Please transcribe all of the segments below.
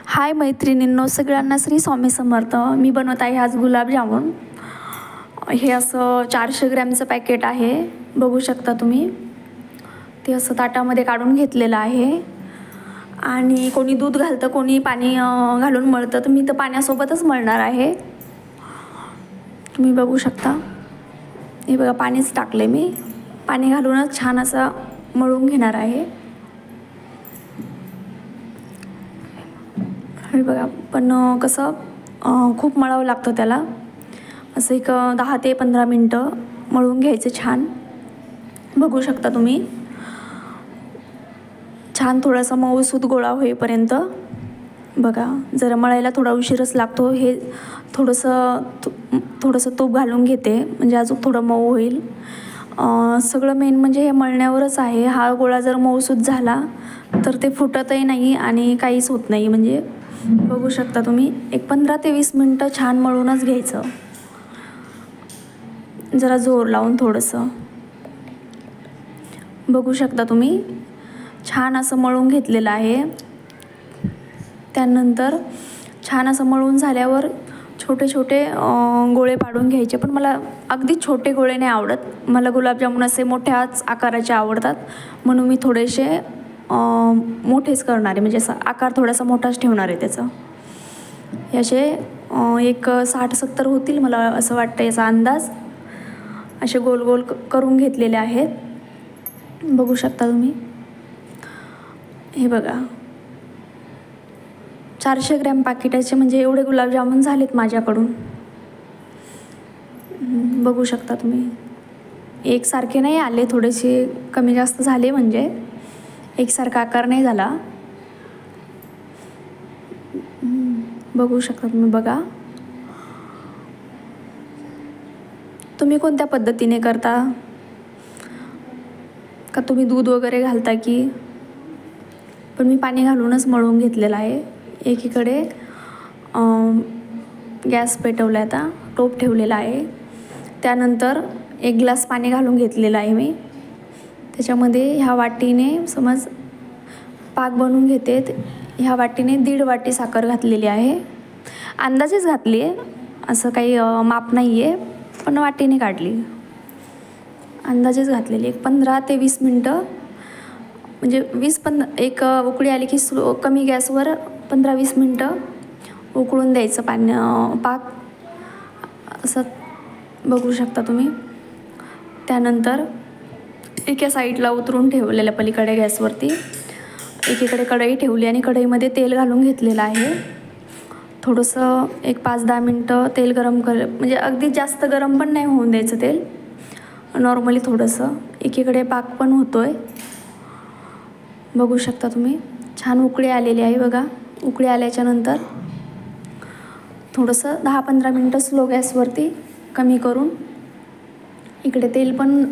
हाय मैत्रिणींनो, सगळ्यांना श्री स्वामी समर्थ. मी बनवत आहे आज गुलाबजामुन. हे असं 400 ग्रॅमचं पॅकेट आहे, बघू शकता तुम्ही. ते असं ताटामध्ये काढून घेतलेलं आहे आणि कोणी दूध घालतं, कोणी पाणी घालून मळतं. तर मी तर पाण्यासोबतच मळणार आहे. तुम्ही बघू शकता, हे बघा पाणीच टाकले मी. पाणी घालूनच छान असं मळून घेणार आहे. हे बघा, पण कसं खूप मळावं लागतं त्याला. असं एक 10 ते 15 मिनटं मळून घ्यायचं छान. बघू शकता तुम्ही, छान थोडासा मऊसूत गोळा होईपर्यंत. बघा, जरा मळायला थोडा उशीरच लागतो. हे थोडंसं तूप घालून घेते, म्हणजे अजून थोडं मऊ होईल. सगळं मेन म्हणजे हे मळण्यावरच आहे. हा गोळा जर मऊसूत झाला तर ते फुटतही नाही आणि काहीच होत नाही. म्हणजे बघू शकता तुम्ही, एक 15 ते 20 मिनटं छान मळूनच घ्यायचं, जरा जोर लावून थोडंसं. बघू शकता तुम्ही, छान असं मळून घेतलेलं आहे. त्यानंतर छान असं मळून झाल्यावर छोटे छोटे गोळे पाडून घ्यायचे. पण मला अगदी छोटे गोळे नाही आवडत, मला गुलाबजामुन असे मोठ्याच आकाराचे आवडतात. म्हणून मी थोडेसे मोठेच करणार आहे, म्हणजे असा आकार थोडासा मोठाच ठेवणार आहे त्याचा. याचे एक 60-70 होतील मला असं वाटतं, याचा अंदाज. असे गोल गोल करून घेतलेले आहेत, बघू शकता तुम्ही. हे बघा, 400 ग्रॅम पाकिटाचे म्हणजे एवढे गुलाबजामुन झालेत माझ्याकडून. बघू शकता तुम्ही, एकसारखे नाही आले, थोडेसे कमी जास्त झाले, म्हणजे एकसारखा आकार नाही झाला. बघू शकता तुम्ही. बघा, तुम्ही कोणत्या पद्धतीने करता, का तुम्ही दूध वगैरे घालता की? पण मी पाणी घालूनच मळून घेतलेलं आहे. एकीकडे गॅस पेटवला, आता टोप ठेवलेला आहे. त्यानंतर 1 ग्लास पाणी घालून घेतलेलं आहे मी. त्याच्यामध्ये ह्या वाटीने समज पाक बनवून घेते, ह्या वाटीने 1.5 वाटी साखर घातलेली आहे. अंदाजेच घातली आहे, असं काही माप नाही आहे, पण वाटीने काढली, अंदाजेच घातलेली. एक 15 ते 20 मिनटं, म्हणजे एक उकळी आली की कमी गॅसवर 15-20 मिनटं उकळून द्यायचं पाक असं. बघू शकता तुम्ही. त्यानंतर एका साईडला उतरून ठेवलेल्या पलीकडे गॅसवरती एकीकडे कढई ठेवली आणि कढईमध्ये तेल घालून घेतलेलं आहे. थोडंसं एक 5-10 मिनटं तेल गरम म्हणजे अगदी जास्त गरम पण नाही होऊन द्यायचं तेल, नॉर्मली थोडंसं. एकीकडे पाक पण होतोय, बघू शकता तुम्ही. छान उकळी आलेली आहे बघा. उकळी आल्याच्यानंतर थोडंसं 10-15 मिनटं स्लो गॅसवरती कमी करून, इकडे तेल पण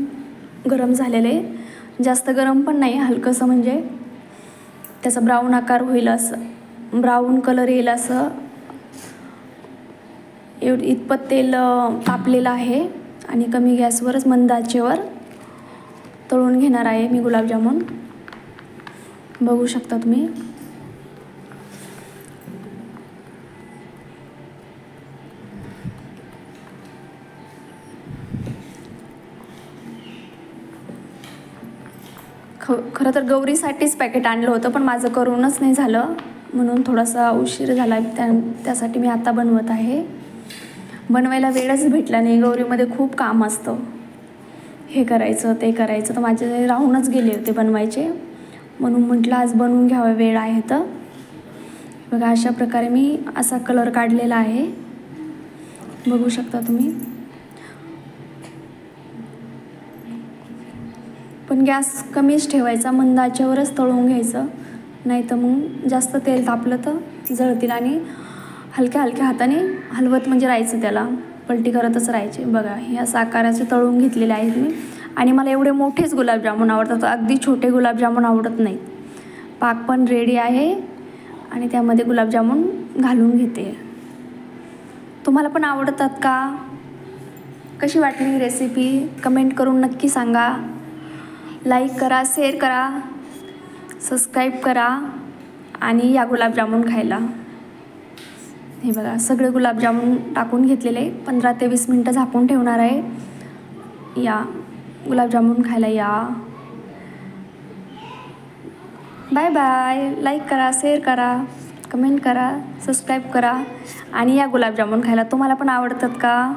गरम झालेलं आहे, जास्त गरम पण नाही, हलकंसं, म्हणजे त्याचा ब्राऊन आकार होईल, असं ब्राऊन कलर येईल असं. इतपत तेल तापलेलं आहे आणि कमी गॅसवरच मंद आचेवर तळून घेणार आहे मी गुलाबजामुन. बघू शकता तुम्ही. खरं तर गौरीसाठीच पॅकेट आणलं होतं, पण माझं करूनच नाही झालं, म्हणून थोडासा उशीर झाला. त्यासाठी मी आता बनवत आहे. बनवायला वेळच भेटला नाही, गौरीमध्ये खूप काम असतं, हे करायचं ते करायचं, तर माझे राहूनच गेले होते बनवायचे. म्हणून म्हटलं आज बनवून घ्यावं, वेळ आहे तर. बघा, अशा प्रकारे मी असा कलर काढलेला आहे, बघू शकता तुम्ही. पण गॅस कमीच ठेवायचा, मंद आचेवरच तळून घ्यायचं, नाही तर मग जास्त तेल तापलं तर जळतील. आणि हलक्या हलक्या हाताने हलवत म्हणजे राहायचं, त्याला पलटी करतच राहायचे. बघा, हे असं आकाराचे तळून घेतलेले आहेत मी. आणि मला एवढे मोठेच गुलाबजामुन आवडतात, अगदी छोटे गुलाबजामुन आवडत नाहीत. पाक पण रेडी आहे आणि त्यामध्ये गुलाबजामुन घालून घेते. तुम्हाला पण आवडतात का? कशी वाटली रेसिपी कमेंट करून नक्की सांगा. लाईक करा, शेअर करा, सबस्क्राईब करा आणि या गुलाबजामुन खायला. हे बघा सगळे गुलाबजामुन टाकून घेतलेले 15 ते 20 मिनटं झाकून ठेवणार आहे. या गुलाबजामुन खायला या. Bye bye. लाईक करा, शेअर करा, कमेंट करा, सबस्क्राईब करा आणि या गुलाबजामुन खायला. तुम्हाला पण आवडतात का?